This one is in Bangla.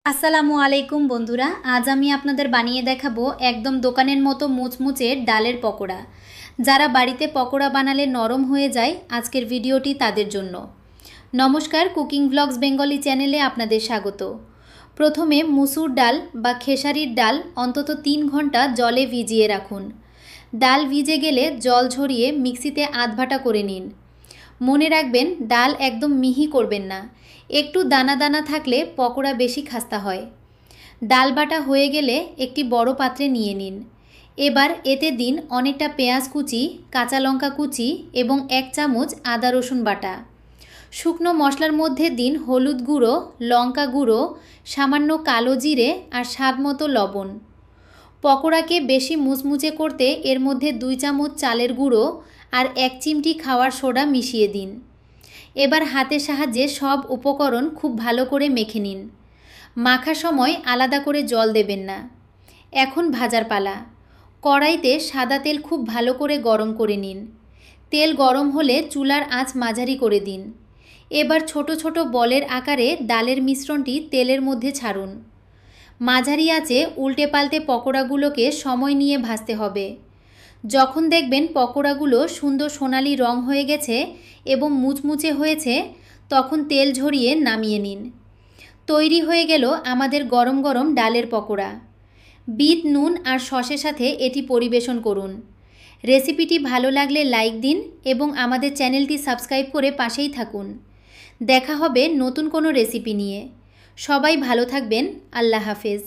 আসসালামু আলাইকুম বন্ধুরা, আজ আমি আপনাদের বানিয়ে দেখাবো একদম দোকানের মতো মুচমুচে ডালের পকোড়া। যারা বাড়িতে পকোড়া বানালে নরম হয়ে যায়, আজকের ভিডিওটি তাদের জন্য। নমস্কার, কুকিং ব্লগস বেঙ্গলি চ্যানেলে আপনাদের স্বাগত। প্রথমে মুসুর ডাল বা খেসারির ডাল অন্তত 3 ঘন্টা জলে ভিজিয়ে রাখুন। ডাল ভিজে গেলে জল ঝরিয়ে মিক্সিতে আধভাটা করে নিন। মনে রাখবেন, ডাল একদম মিহি করবেন না, একটু দানা দানা থাকলে পকোড়া বেশি খাস্তা হয়। ডাল বাটা হয়ে গেলে একটি বড় পাত্রে নিয়ে নিন। এবার এতে দিন অনেকটা পেঁয়াজ কুচি, কাঁচা লঙ্কা কুচি এবং 1 চামচ আদা রসুন বাটা। শুকনো মশলার মধ্যে দিন হলুদ গুঁড়ো, লঙ্কা গুঁড়ো, সামান্য কালো জিরে আর স্বাদমতো লবণ। পকোড়াকে বেশি মুচমুচে করতে এর মধ্যে 2 চামচ চালের গুঁড়ো আর 1 চিমটি খাওয়ার সোডা মিশিয়ে দিন। এবার হাতের সাহায্যে সব উপকরণ খুব ভালো করে মেখে নিন। মাখার সময় আলাদা করে জল দেবেন না। এখন ভাজার পালা। কড়াইতে সাদা তেল খুব ভালো করে গরম করে নিন। তেল গরম হলে চুলার আঁচ মাঝারি করে দিন। এবার ছোট ছোট বলের আকারে ডালের মিশ্রণটি তেলের মধ্যে ছাড়ুন। মাঝারি আঁচে উল্টে পাল্টে পকোড়াগুলোকে সময় নিয়ে ভাজতে হবে। যখন দেখবেন পকোড়াগুলো সুন্দর সোনালি রং হয়ে গেছে এবং মুচমুচে হয়েছে, তখন তেল ঝরিয়ে নামিয়ে নিন। তৈরি হয়ে গেল আমাদের গরম গরম ডালের পকোড়া। বিট নুন আর সসের সাথে এটি পরিবেশন করুন। রেসিপিটি ভালো লাগলে লাইক দিন এবং আমাদের চ্যানেলটি সাবস্ক্রাইব করে পাশেই থাকুন। দেখা হবে নতুন কোনো রেসিপি নিয়ে। সবাই ভালো থাকবেন। আল্লাহ হাফেজ।